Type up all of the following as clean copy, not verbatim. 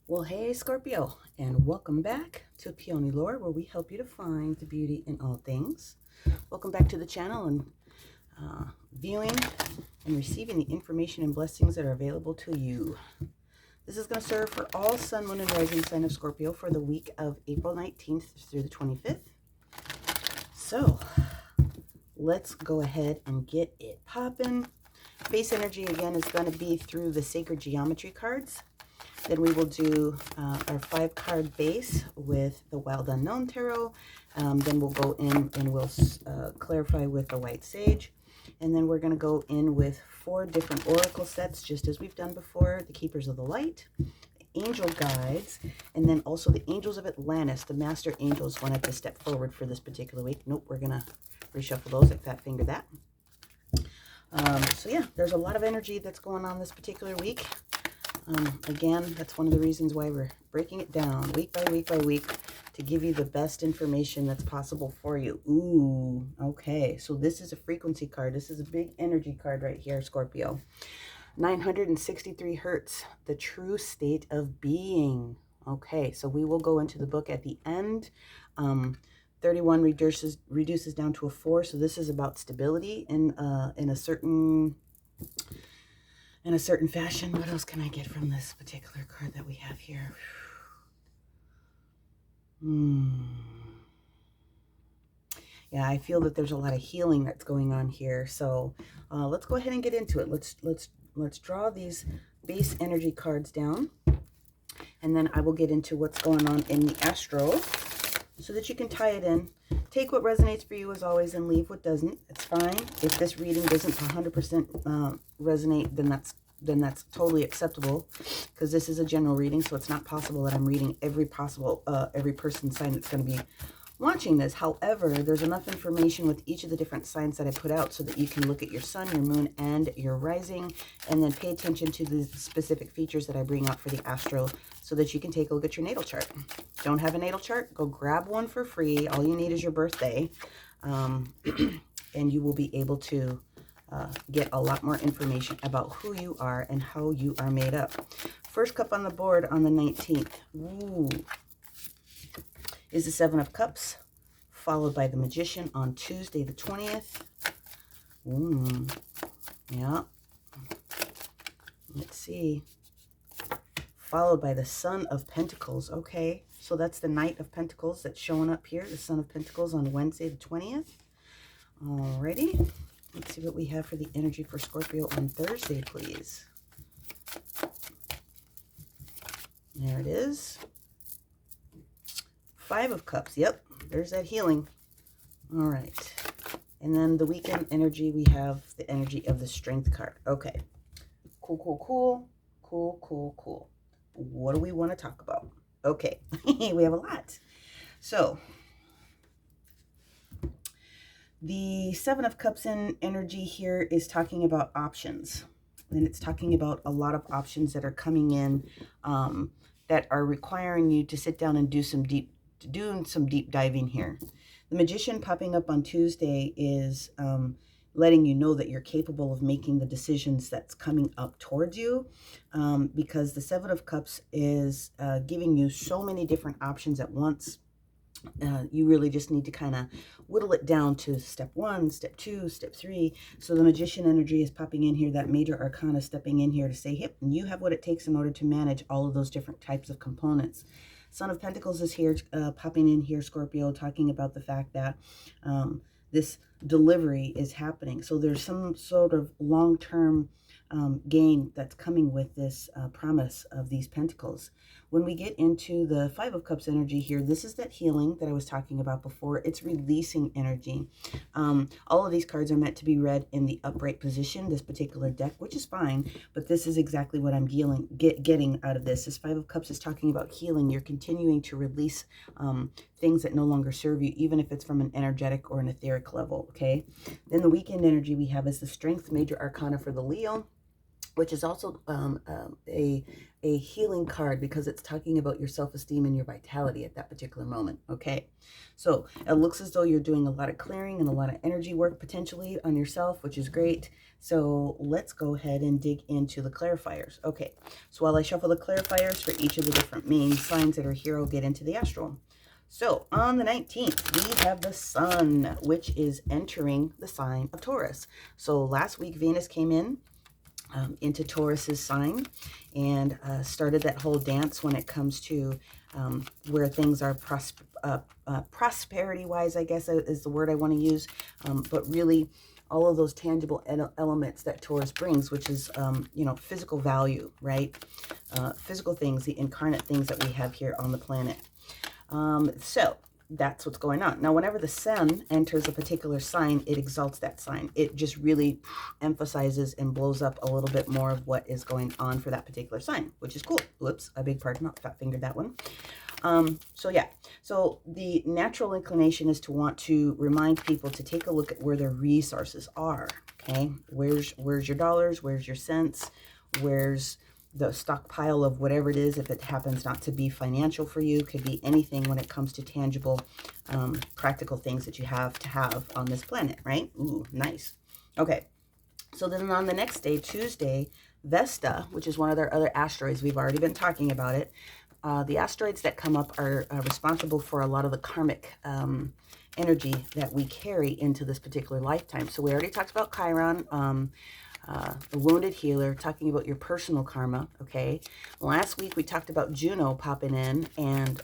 Well, hey Scorpio, and welcome back to PeonyLore, where we help you to find the beauty in all things. Welcome back to the channel and viewing and receiving the information and blessings that are available to you. This is going to serve for all Sun, Moon, and Rising sign of Scorpio for the week of April 19th through the 25th. So, let's go ahead and get it popping. Base energy, again, is going to be through the Sacred Geometry cards. Then we will do our 5-card base with the Wild Unknown Tarot. Then we'll go in and we'll clarify with the White Sage. And then we're going to go in with 4 different oracle sets, just as we've done before. The Keepers of the Light, the Angel Guides, and then also the Angels of Atlantis, the Master Angels wanted to step forward for this particular week. Nope, we're going to reshuffle those. I fat fingered that. So yeah, there's a lot of energy that's going on this particular week. Again, that's one of the reasons why we're breaking it down week by week by week to give you the best information that's possible for you. Ooh, okay. So this is a frequency card. This is a big energy card right here, Scorpio. 963 hertz, the true state of being. Okay, so we will go into the book at the end. 31 reduces down to a 4. So this is about stability in a certain fashion. What else can I get from this particular card that we have here? Yeah, I feel that there's a lot of healing that's going on here. So let's go ahead and get into it. Let's draw these base energy cards down, and then I will get into what's going on in the astro, so that you can tie it in. Take what resonates for you as always, and leave what doesn't. It's fine. If this reading doesn't 100% resonate, then that's totally acceptable, because this is a general reading, so it's not possible that I'm reading every person's sign that's going to be watching this. However, there's enough information with each of the different signs that I put out so that you can look at your sun, your moon, and your rising, and then pay attention to the specific features that I bring out for the astro, so that you can take a look at your natal chart. Don't have a natal chart? Go grab one for free. All you need is your birthday, and you will be able to get a lot more information about who you are and how you are made up. First cup on the board on the 19th. Ooh. Is the 7 of Cups, followed by the Magician on Tuesday the 20th. Yeah. Let's see. Followed by the Son of Pentacles. Okay, so that's the Knight of Pentacles that's showing up here. The Son of Pentacles on Wednesday the 20th. Alrighty. Let's see what we have for the energy for Scorpio on Thursday, please. There it is. 5 of Cups. Yep, there's that healing. All right. And then the weekend energy, we have the energy of the Strength card. Okay. Cool, cool, cool. Cool, cool, cool. What do we want to talk about? Okay. We have a lot. So, the 7 of Cups in energy here is talking about options. And it's talking about a lot of options that are coming in that are requiring you to sit down and do some deep diving here. The Magician popping up on Tuesday is letting you know that you're capable of making the decisions that's coming up towards you, because the 7 of Cups is giving you so many different options at once. You really just need to kind of whittle it down to step 1, step 2, step 3. So the Magician energy is popping in here, that major arcana stepping in here to say, yep, you have what it takes in order to manage all of those different types of components. Son of Pentacles is here, popping in here, Scorpio, talking about the fact that this delivery is happening. So there's some sort of long-term gain that's coming with this promise of these pentacles. When we get into the 5 of Cups energy here, this is that healing that I was talking about before. It's releasing energy. All of these cards are meant to be read in the upright position, this particular deck, which is fine, but this is exactly what I'm getting out of this. This 5 of Cups is talking about healing. You're continuing to release things that no longer serve you, even if it's from an energetic or an etheric level, okay? Then the weekend energy we have is the Strength, major arcana for the Leo, which is also a a healing card because it's talking about your self-esteem and your vitality at that particular moment. Okay, so it looks as though you're doing a lot of clearing and a lot of energy work potentially on yourself, which is great. So let's go ahead and dig into the clarifiers. Okay, so while I shuffle the clarifiers for each of the different main signs that are here, I'll get into the astral. So on the 19th, we have the sun, which is entering the sign of Taurus. So last week, Venus came in into Taurus's sign and started that whole dance when it comes to where things are prosperity-wise, I guess is the word I want to use, but really all of those tangible elements that Taurus brings, which is, you know, physical value, right? Physical things, the incarnate things that we have here on the planet. So that's what's going on. Now, whenever the sun enters a particular sign, it exalts that sign. It just really emphasizes and blows up a little bit more of what is going on for that particular sign, which is cool. Whoops, I beg pardon, not fat fingered that one. So yeah, so the natural inclination is to want to remind people to take a look at where their resources are. Okay, where's your dollars? Where's your cents? Where's the stockpile of whatever it is? If it happens not to be financial for you, could be anything when it comes to tangible, practical things that you have to have on this planet, right? Ooh, nice. Okay, so then on the next day, Tuesday, Vesta, which is one of their other asteroids, we've already been talking about it. The asteroids that come up are responsible for a lot of the karmic energy that we carry into this particular lifetime. So we already talked about Chiron, the wounded healer, talking about your personal karma. Okay, last week we talked about Juno popping in and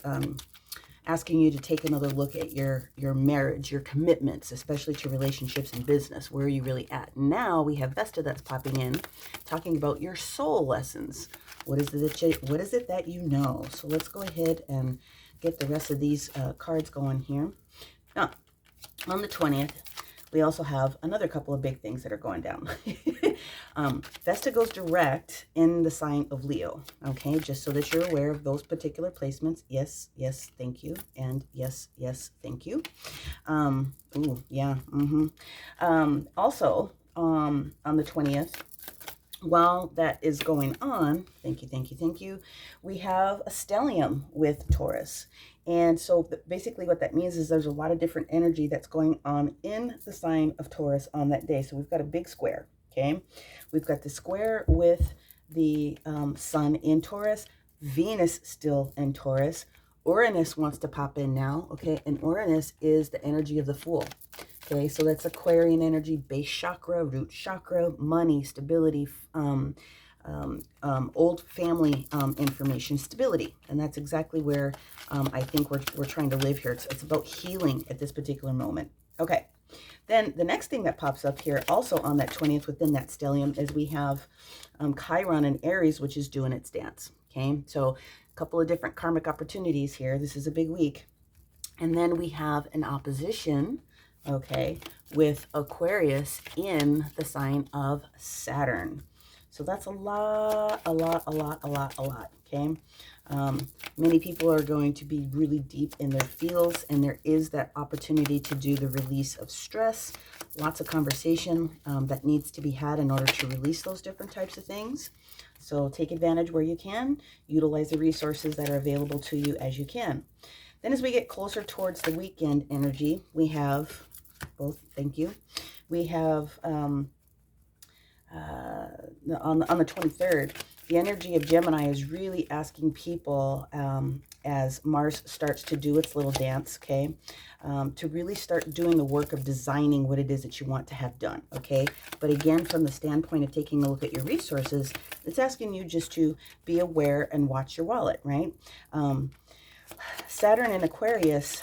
asking you to take another look at your marriage, your commitments, especially to relationships and business. Where are you really at? Now we have Vesta that's popping in, talking about your soul lessons. What is it that you know? So let's go ahead and get the rest of these cards going here. Now, on the 20th, we also have another couple of big things that are going down. Vesta goes direct in the sign of Leo. Okay, just so that you're aware of those particular placements. Yes, yes, thank you. And yes, yes, thank you. Ooh, yeah. Also, on the 20th, while that is going on, thank you, we have a stellium with Taurus. And so basically what that means is there's a lot of different energy that's going on in the sign of Taurus on that day. So we've got a big square, okay? We've got the square with the sun in Taurus, Venus still in Taurus. Uranus wants to pop in now, okay? And Uranus is the energy of the Fool. Okay, so that's Aquarian energy, base chakra, root chakra, money, stability, old family information, stability. And that's exactly where I think we're trying to live here. It's about healing at this particular moment. Okay, then the next thing that pops up here also on that 20th within that stellium is we have Chiron and Aries, which is doing its dance. Okay, so a couple of different karmic opportunities here. This is a big week. And then we have an opposition, okay, with Aquarius in the sign of Saturn. So that's a lot, okay? Many people are going to be really deep in their feels, and there is that opportunity to do the release of stress, lots of conversation that needs to be had in order to release those different types of things. So take advantage where you can, utilize the resources that are available to you as you can. Then as we get closer towards the weekend energy, we have both, thank you. We have on the 23rd, the energy of Gemini is really asking people as Mars starts to do its little dance, okay, to really start doing the work of designing what it is that you want to have done, okay? But again, from the standpoint of taking a look at your resources, it's asking you just to be aware and watch your wallet, right? Saturn in Aquarius,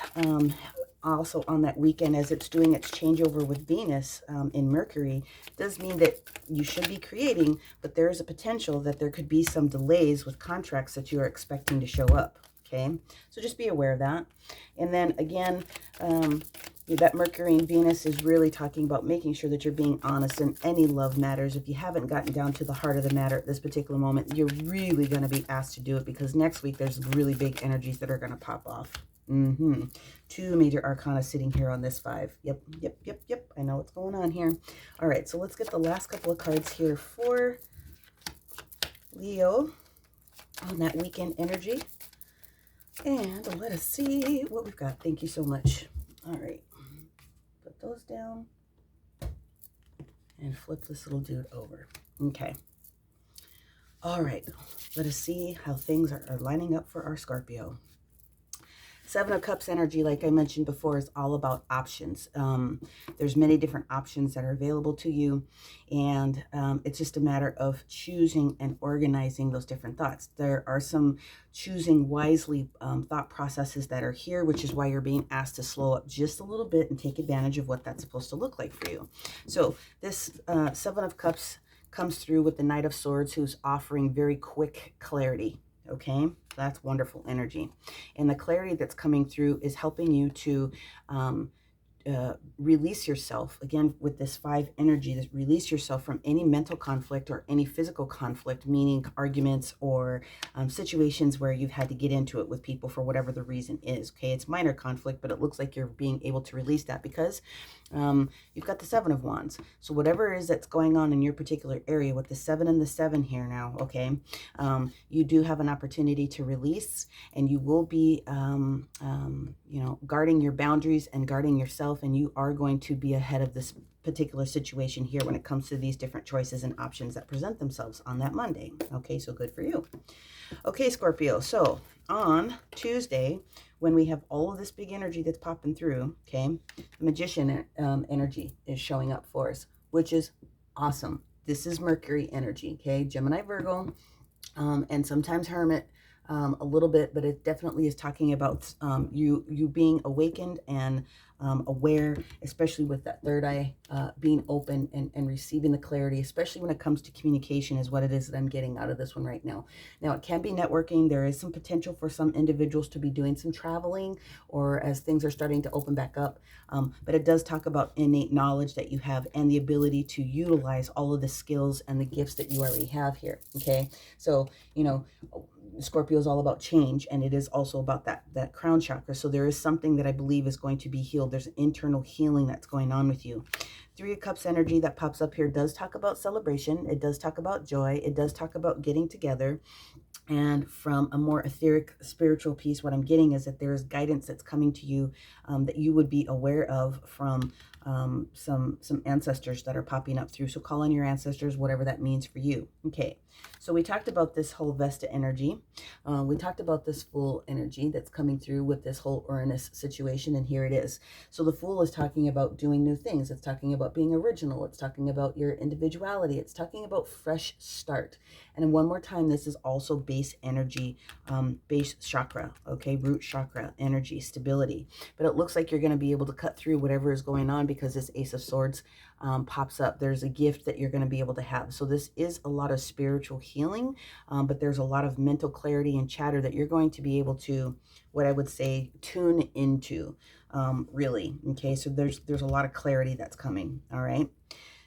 also on that weekend as it's doing its changeover with Venus in Mercury, does mean that you should be creating, but there is a potential that there could be some delays with contracts that you are expecting to show up, okay? So just be aware of that. And then again, that Mercury and Venus is really talking about making sure that you're being honest in any love matters. If you haven't gotten down to the heart of the matter at this particular moment, you're really going to be asked to do it, because next week there's really big energies that are going to pop off. Two major arcana sitting here on this 5. Yep. I know what's going on here. All right, so let's get the last couple of cards here for Leo. on that weekend energy. And let us see what we've got. Thank you so much. All right. Put those down and flip this little dude over. Okay. All right. Let us see how things are lining up for our Scorpio. Seven of Cups energy, like I mentioned before, is all about options. There's many different options that are available to you, and it's just a matter of choosing and organizing those different thoughts. There are some choosing wisely thought processes that are here, which is why you're being asked to slow up just a little bit and take advantage of what that's supposed to look like for you. So this Seven of Cups comes through with the Knight of Swords, who's offering very quick clarity. Okay, that's wonderful energy. And the clarity that's coming through is helping you to release yourself, again, with this 5 energy, that release yourself from any mental conflict or any physical conflict, meaning arguments or situations where you've had to get into it with people for whatever the reason is. Okay, it's minor conflict, but it looks like you're being able to release that because you've got the 7 of Wands. So whatever it is that's going on in your particular area with the 7 and the 7 here now, okay, you do have an opportunity to release, and you will be, you know, guarding your boundaries and guarding yourself, and you are going to be ahead of this particular situation here when it comes to these different choices and options that present themselves on that Monday. Okay, so good for you. Okay, Scorpio, so on Tuesday, when we have all of this big energy that's popping through, okay, the Magician energy is showing up for us, which is awesome. This is Mercury energy, okay, Gemini, Virgo, and sometimes Hermit a little bit, but it definitely is talking about you being awakened and aware, especially with that third eye being open and receiving the clarity, especially when it comes to communication, is what it is that I'm getting out of this one right now. Now, it can be networking. There is some potential for some individuals to be doing some traveling, or as things are starting to open back up, but it does talk about innate knowledge that you have and the ability to utilize all of the skills and the gifts that you already have here. Okay, so you know, Scorpio is all about change, and it is also about that crown chakra. So there is something that I believe is going to be healed. There's an internal healing that's going on with you. 3 of Cups energy that pops up here does talk about celebration. It does talk about joy. It does talk about getting together. And from a more etheric spiritual piece, what I'm getting is that there is guidance that's coming to you that you would be aware of from some ancestors that are popping up through. So call on your ancestors, whatever that means for you. Okay, so we talked about this whole Vesta energy. We talked about this Fool energy that's coming through with this whole Uranus situation, and here it is. So the Fool is talking about doing new things. It's talking about being original. It's talking about your individuality. It's talking about fresh start. And one more time, this is also base energy, base chakra, okay, root chakra energy, stability. But it looks like you're going to be able to cut through whatever is going on because this Ace of Swords pops up. There's a gift that you're going to be able to have. So this is a lot of spiritual healing, but there's a lot of mental clarity and chatter that you're going to be able to, what I would say, tune into, really. Okay, so there's a lot of clarity that's coming. All right.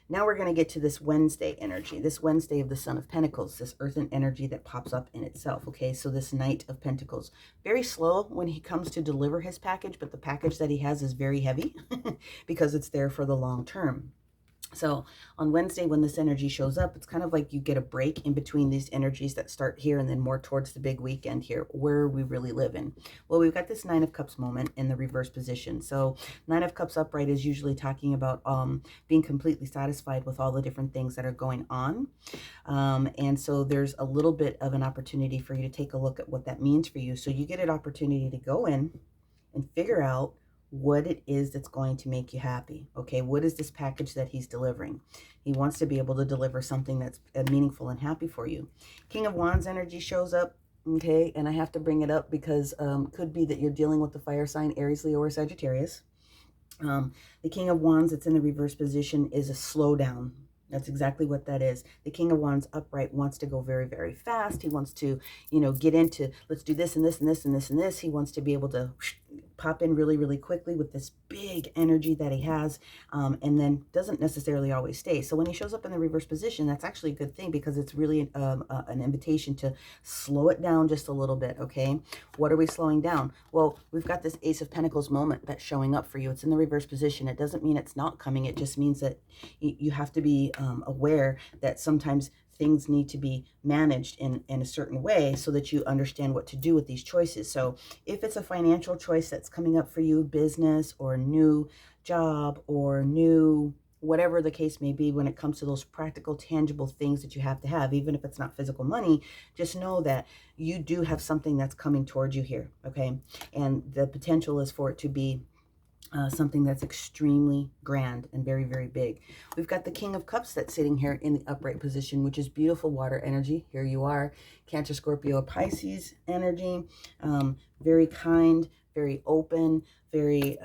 Now we're going to get to this Wednesday energy, this Wednesday of the Son of Pentacles, this earthen energy that pops up in itself, okay? So this Knight of Pentacles, very slow when he comes to deliver his package, but the package that he has is very heavy because it's there for the long term. So on Wednesday, when this energy shows up, it's kind of like you get a break in between these energies that start here and then more towards the big weekend here, where we really live in. Well, we've got this 9 of Cups moment in the reverse position. So 9 of Cups upright is usually talking about being completely satisfied with all the different things that are going on. And so there's a little bit of an opportunity for you to take a look at what that means for you. So you get an opportunity to go in and figure out what it is that's going to make you happy. Okay, what is this package that he's delivering? He wants to be able to deliver something that's meaningful and happy for you. King of Wands energy shows up. Okay, and I have to bring it up because could be that you're dealing with the fire sign Aries, Leo, or Sagittarius. The King of Wands that's in the reverse position is a slowdown. That's exactly what that is. The King of Wands upright wants to go very, very fast. He wants to, you know, get into, let's do this and this and this and this and this. He wants to be able to pop in really, really quickly with this big energy that he has, and then doesn't necessarily always stay. So when he shows up in the reverse position, that's actually a good thing because it's really an invitation to slow it down just a little bit, okay? What are we slowing down? Well, we've got this Ace of Pentacles moment that's showing up for you. It's in the reverse position. It doesn't mean it's not coming. It just means that you have to be aware that sometimes things need to be managed in a certain way so that you understand what to do with these choices. So if it's a financial choice that's coming up for you, business or new job or new whatever the case may be, when it comes to those practical, tangible things that you have to have, even if it's not physical money, just know that you do have something that's coming towards you here, okay? And the potential is for it to be something that's extremely grand and very, very big. We've got the King of Cups that's sitting here in the upright position, which is beautiful water energy. Here you are, Cancer, Scorpio, Pisces energy, very kind, very open, very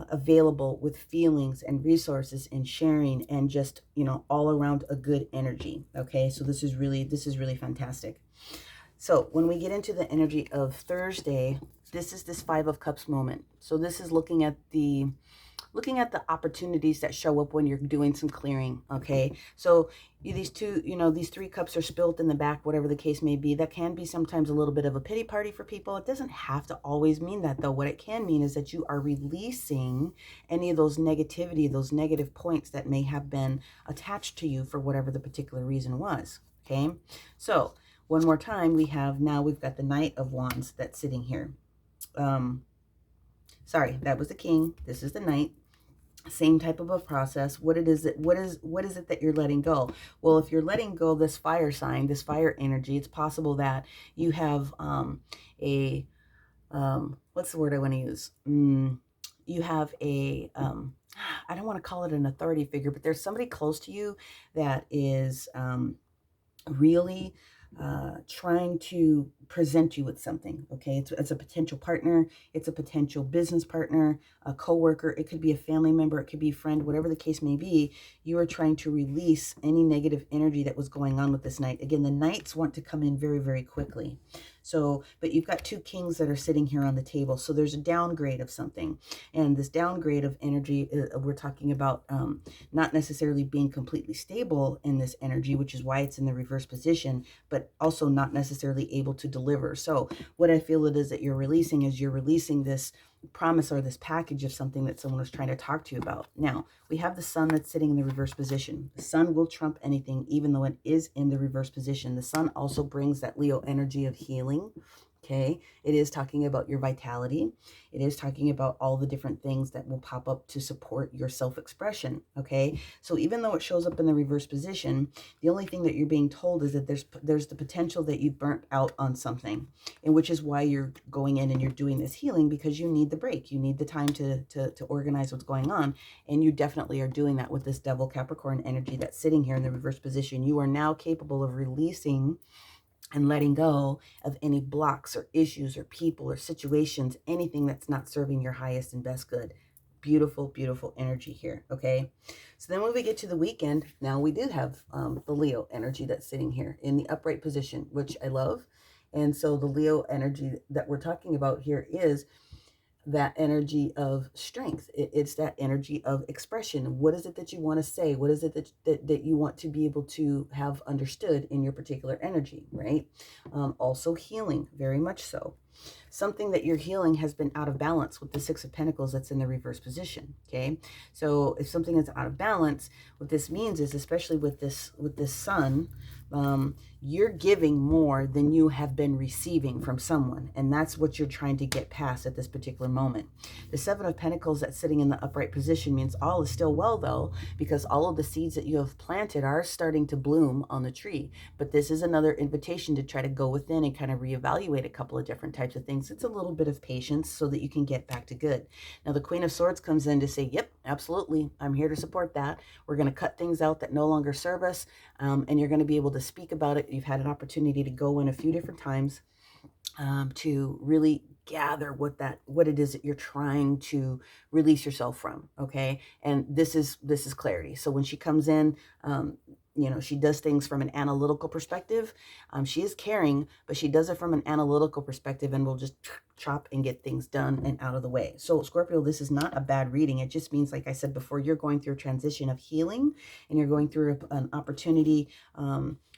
available with feelings and resources and sharing and just, you know, all around a good energy. Okay, so this is really fantastic. So when we get into the energy of Thursday, this is this Five of Cups moment. So this is looking at the opportunities that show up when you're doing some clearing, okay? So these two, you know, these three cups are spilt in the back, whatever the case may be. That can be sometimes a little bit of a pity party for people. It doesn't have to always mean that, though. What it can mean is that you are releasing any of those negativity, those negative points that may have been attached to you for whatever the particular reason was, okay? So one more time, we've got the Knight of Wands that's sitting here. Sorry, that was the King. This is the Knight. Same type of a process. What is it that you're letting go? Well, if you're letting go this fire sign, this fire energy, it's possible that you have what's the word I want to use? You have I don't want to call it an authority figure, but there's somebody close to you that is really trying to present you with something, okay? It's a potential partner, it's a potential business partner, a coworker, it could be a family member, it could be a friend, whatever the case may be. You are trying to release any negative energy that was going on with this Knight. Again, the Knights want to come in very, very quickly. So, but you've got two kings that are sitting here on the table. So there's a downgrade of something. And this downgrade of energy, we're talking about not necessarily being completely stable in this energy, which is why it's in the reverse position, but also not necessarily able to deliver. So what I feel it is that you're releasing this promise or this package of something that someone was trying to talk to you about. Now, we have the Sun that's sitting in the reverse position. The Sun will trump anything, even though it is in the reverse position. The Sun also brings that Leo energy of healing. Okay, it is talking about your vitality. It is talking about all the different things that will pop up to support your self-expression. Okay, so even though it shows up in the reverse position, the only thing that you're being told is that there's the potential that you burnt out on something, and which is why you're going in and you're doing this healing, because you need the break. You need the time to organize what's going on, and you definitely are doing that with this Devil Capricorn energy that's sitting here in the reverse position. You are now capable of releasing and letting go of any blocks or issues or people or situations, anything that's not serving your highest and best good. Beautiful, beautiful energy here, okay? So then when we get to the weekend, now we do have the Leo energy that's sitting here in the upright position, which I love. And so the Leo energy that we're talking about here is that energy of strength. It's that energy of expression. What is it that you want to say? What is it that you want to be able to have understood in your particular energy, right? Also healing, very much so. Something that you're healing has been out of balance with the Six of Pentacles that's in the reverse position, okay? So if something is out of balance, what this means is, especially with this Sun, you're giving more than you have been receiving from someone, and that's what you're trying to get past at this particular moment. The Seven of Pentacles that's sitting in the upright position means all is still well, though, because all of the seeds that you have planted are starting to bloom on the tree. But this is another invitation to try to go within and kind of reevaluate a couple of different types of things. It's a little bit of patience so that you can get back to good. Now the Queen of Swords comes in to say, yep, absolutely, I'm here to support that. We're going to cut things out that no longer serve us, and you're going to be able to speak about it. You've had an opportunity to go in a few different times to really gather what it is that you're trying to release yourself from, okay? And this is clarity. So when she comes in, you know, she does things from an analytical perspective. She is caring, but she does it from an analytical perspective and will just chop and get things done and out of the way. So Scorpio, this is not a bad reading. It just means, like I said before, you're going through a transition of healing, and you're going through an opportunity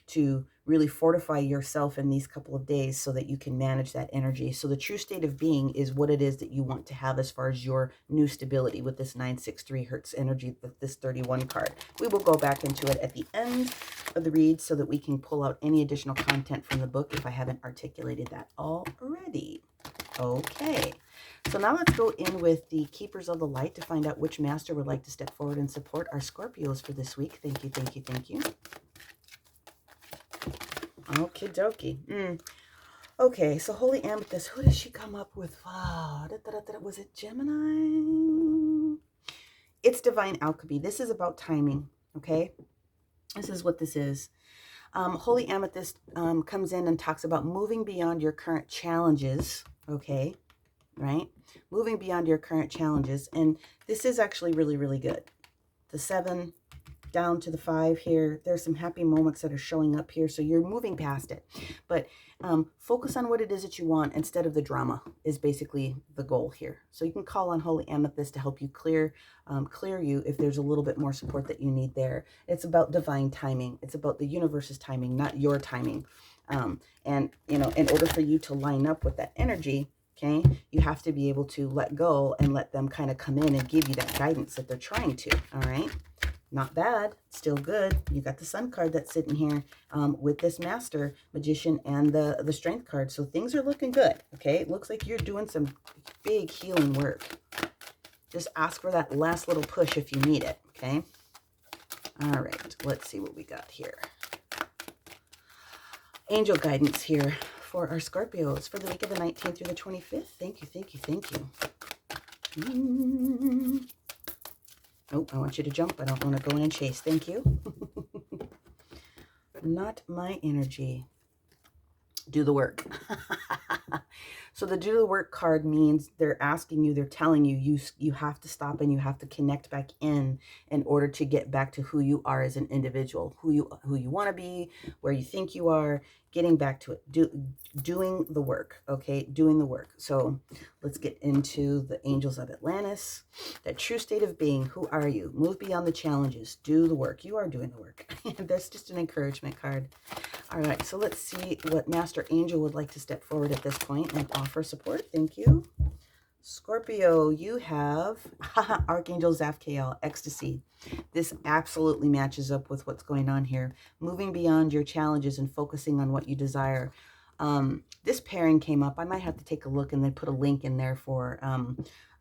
to really fortify yourself in these couple of days so that you can manage that energy. So the true state of being is what it is that you want to have as far as your new stability with this 963 Hertz energy, with this 31 card. We will go back into it at the end of the read so that we can pull out any additional content from the book if I haven't articulated that already. Okay, so now let's go in with the Keepers of the Light to find out which master would like to step forward and support our Scorpios for this week. Thank you, thank you, thank you. Okie dokie. Okay, so Holy Amethyst, who does she come up with? Wow. Was it Gemini? It's Divine Alchemy. This is about timing, okay? This is what this is. Holy Amethyst comes in and talks about moving beyond your current challenges, okay? Right? Moving beyond your current challenges. And this is actually really, really good. The 7 down to the 5 here. There's some happy moments that are showing up here. So you're moving past it. But focus on what it is that you want instead of the drama is basically the goal here. So you can call on Holy Amethyst to help you clear you if there's a little bit more support that you need there. It's about divine timing. It's about the universe's timing, not your timing. And, you know, in order for you to line up with that energy, okay, you have to be able to let go and let them kind of come in and give you that guidance that they're trying to, all right? Not bad, still good. You got the Sun card that's sitting here with this Master, Magician, and the Strength card. So things are looking good, okay? It looks like you're doing some big healing work. Just ask for that last little push if you need it, okay? All right, let's see what we got here. Angel guidance here for our Scorpios for the week of the 19th through the 25th. Thank you, thank you, thank you. Oh, I want you to jump. I don't want to go in and chase. Thank you. Not my energy. Do the work. So the do the work card means they're asking you, they're telling you, you have to stop and you have to connect back in order to get back to who you are as an individual, who you want to be, where you think you are, getting back to it, doing the work, okay, doing the work. So let's get into the Angels of Atlantis, that true state of being. Who are you? Move beyond the challenges. Do the work. You are doing the work. That's just an encouragement card. All right, so let's see what Master Angel would like to step forward at this point and offer support. Thank you. Scorpio, you have Archangel Zafkiel, Ecstasy. This absolutely matches up with what's going on here. Moving beyond your challenges and focusing on what you desire. This pairing came up. I might have to take a look and then put a link in there for,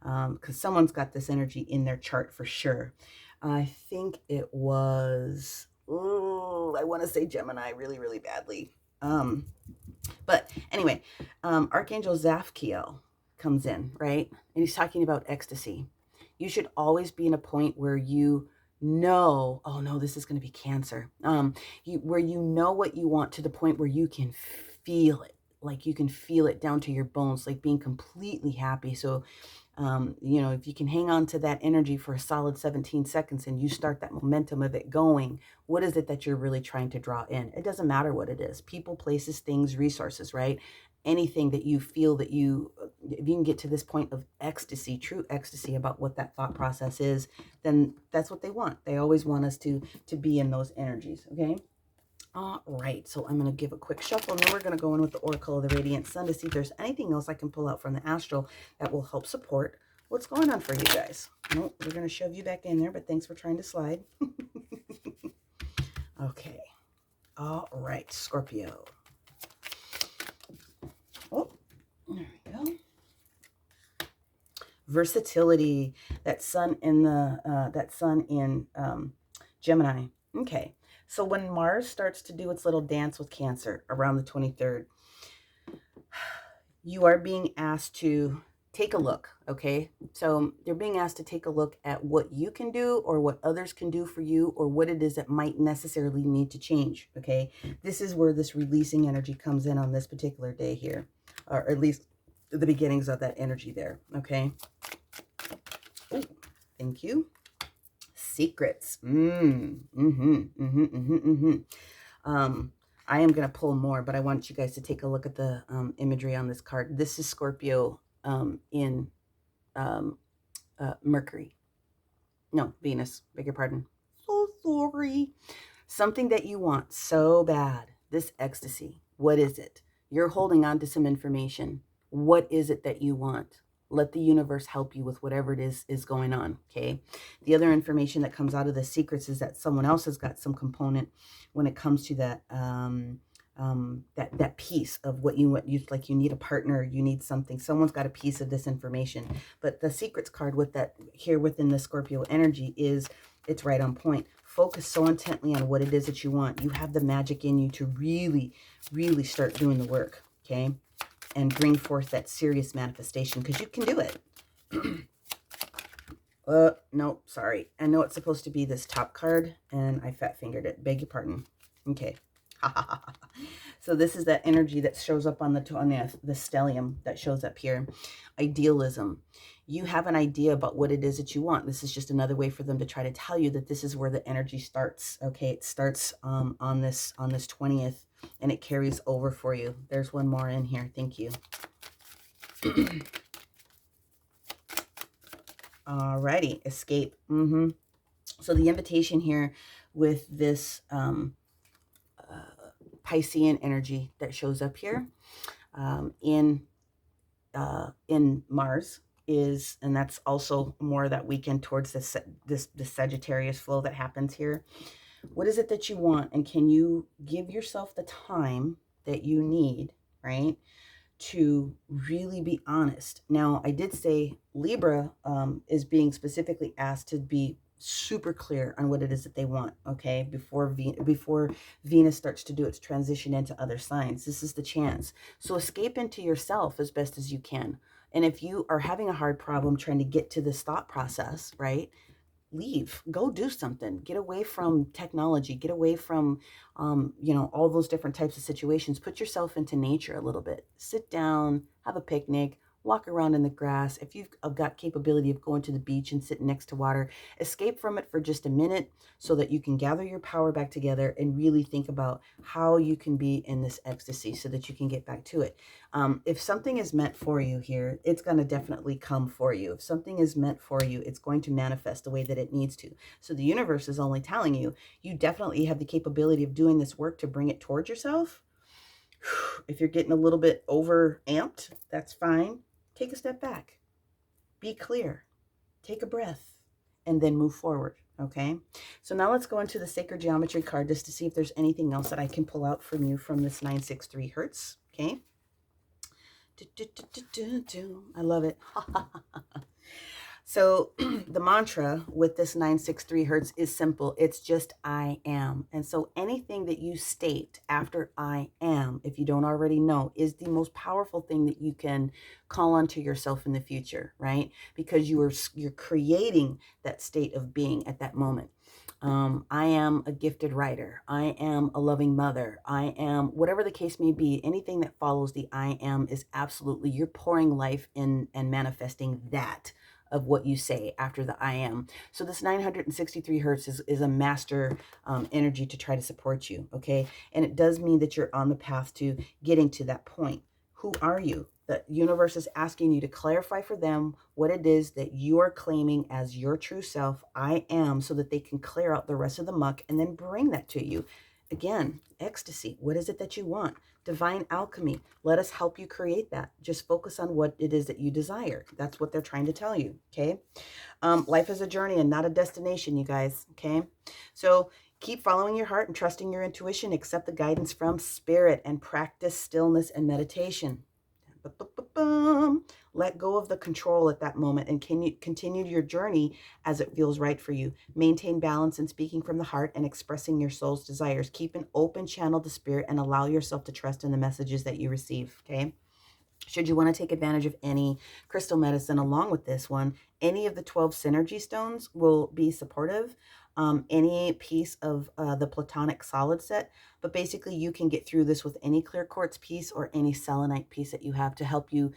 because someone's got this energy in their chart for sure. I think it was, I want to say Gemini really, really badly. But anyway, Archangel Zafkiel comes in, right? And he's talking about ecstasy. You should always be in a point where you know, oh no, this is going to be Cancer. Where you know what you want to the point where you can feel it. Like you can feel it down to your bones, like being completely happy. So, you know, if you can hang on to that energy for a solid 17 seconds and you start that momentum of it going, what is it that you're really trying to draw in? It doesn't matter what it is. People, places, things, resources, right? Anything that you feel that if you can get to this point of ecstasy, true ecstasy about what that thought process is, then that's what they want. They always want us to be in those energies, okay? All right, so I'm going to give a quick shuffle, and then we're going to go in with the Oracle of the Radiant Sun to see if there's anything else I can pull out from the Astral that will help support what's going on for you guys. Nope, we're going to shove you back in there, but thanks for trying to slide. Okay. All right, Scorpio. Oh, there we go. Versatility. That sun in Gemini. Okay. So when Mars starts to do its little dance with Cancer around the 23rd, you are being asked to take a look, okay? So you're being asked to take a look at what you can do or what others can do for you or what it is that might necessarily need to change, okay? This is where this releasing energy comes in on this particular day here, or at least the beginnings of that energy there, okay? Oh, thank you. Secrets. I am going to pull more, but I want you guys to take a look at the imagery on this card. This is Scorpio in Mercury. No, Venus. Beg your pardon. So sorry. Something that you want so bad. this ecstasy. What is it? You're holding on to some information. What is it that you want? Let the universe help you with whatever it is going on, okay? The other information that comes out of the secrets is that someone else has got some component when it comes to that that piece of what you like. You need a partner, you need something. Someone's got a piece of this information. But the secrets card with that here within the Scorpio energy is, it's right on point. Focus so intently on what it is that you want. You have the magic in you to really, really start doing the work, okay? And bring forth that serious manifestation, because you can do it. No, sorry. I know it's supposed to be this top card, and I fat fingered it. Beg your pardon. Okay. So this is that energy that shows up on the stellium that shows up here. Idealism. You have an idea about what it is that you want. This is just another way for them to try to tell you that this is where the energy starts. Okay, it starts on this 20th, and it carries over for you. There's one more in here. Thank you. Alrighty, escape. So the invitation here with this Piscean energy that shows up here in Mars is, and that's also more that weekend towards this Sagittarius flow that happens here. What is it that you want, and can you give yourself the time that you need, right, to really be honest? Now, I did say Libra is being specifically asked to be super clear on what it is that they want, okay, before Venus starts to do its transition into other signs. This is the chance. So escape into yourself as best as you can. And if you are having a hard problem trying to get to this thought process, right, leave, go do something, get away from technology, get away from all those different types of situations. Put yourself into nature a little bit. Sit down, have a picnic, walk around in the grass. If you've got capability of going to the beach and sitting next to water, escape from it for just a minute so that you can gather your power back together and really think about how you can be in this ecstasy so that you can get back to it. If something is meant for you here, it's going to definitely come for you. If something is meant for you, it's going to manifest the way that it needs to. So the universe is only telling you, you definitely have the capability of doing this work to bring it towards yourself. If you're getting a little bit over amped, that's fine. Take a step back, be clear, take a breath, and then move forward, okay? So now let's go into the Sacred Geometry card just to see if there's anything else that I can pull out from you from this 963 Hertz, okay? I love it. So the mantra with this 963 Hertz is simple. It's just I am. And so anything that you state after I am, if you don't already know, is the most powerful thing that you can call onto yourself in the future, right? Because you're creating that state of being at that moment. I am a gifted writer. I am a loving mother. I am, whatever the case may be, anything that follows the I am is absolutely, you're pouring life in and manifesting that of what you say after the I am. So this 963 Hertz is a master energy to try to support you, okay? And it does mean that you're on the path to getting to that point. Who are you? The universe is asking you to clarify for them what it is that you are claiming as your true self, I am, so that they can clear out the rest of the muck and then bring that to you. Again, ecstasy. What is it that you want? Divine alchemy. Let us help you create that. Just focus on what it is that you desire. That's what they're trying to tell you, okay? Life is a journey and not a destination, you guys, okay? So keep following your heart and trusting your intuition. Accept the guidance from spirit and practice stillness and meditation. Let go of the control at that moment and continue your journey as it feels right for you. Maintain balance in speaking from the heart and expressing your soul's desires. Keep an open channel to spirit and allow yourself to trust in the messages that you receive, okay? Should you want to take advantage of any crystal medicine along with this one, any of the 12 synergy stones will be supportive. Any piece of the platonic solid set, but basically you can get through this with any clear quartz piece or any selenite piece that you have to help you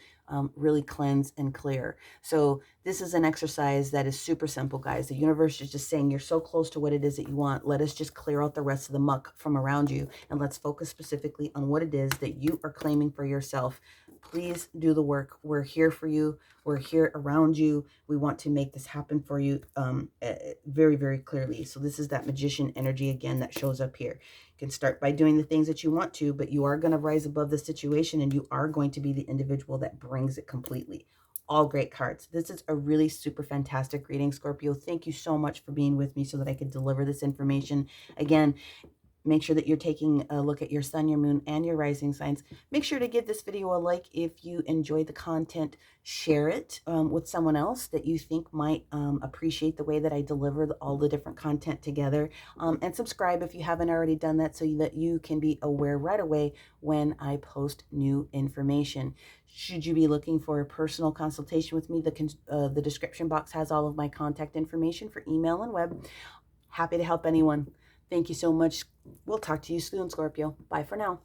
really cleanse and clear. So this is an exercise that is super simple, guys. The universe is just saying you're so close to what it is that you want. Let us just clear out the rest of the muck from around you, and let's focus specifically on what it is that you are claiming for yourself. please do the work. We're here for you. We're here around you. We want to make this happen for you very, very clearly. So this is that magician energy again that shows up here. You can start by doing the things that you want to, but you are going to rise above the situation and you are going to be the individual that brings it completely. All great cards. This is a really super fantastic reading, Scorpio. Thank you so much for being with me so that I could deliver this information. Again, make sure that you're taking a look at your sun, your moon, and your rising signs. Make sure to give this video a like if you enjoyed the content. Share it with someone else that you think might appreciate the way that I deliver all the different content together. And subscribe if you haven't already done that so that you can be aware right away when I post new information. Should you be looking for a personal consultation with me, the description box has all of my contact information for email and web. Happy to help anyone. Thank you so much. We'll talk to you soon, Scorpio. Bye for now.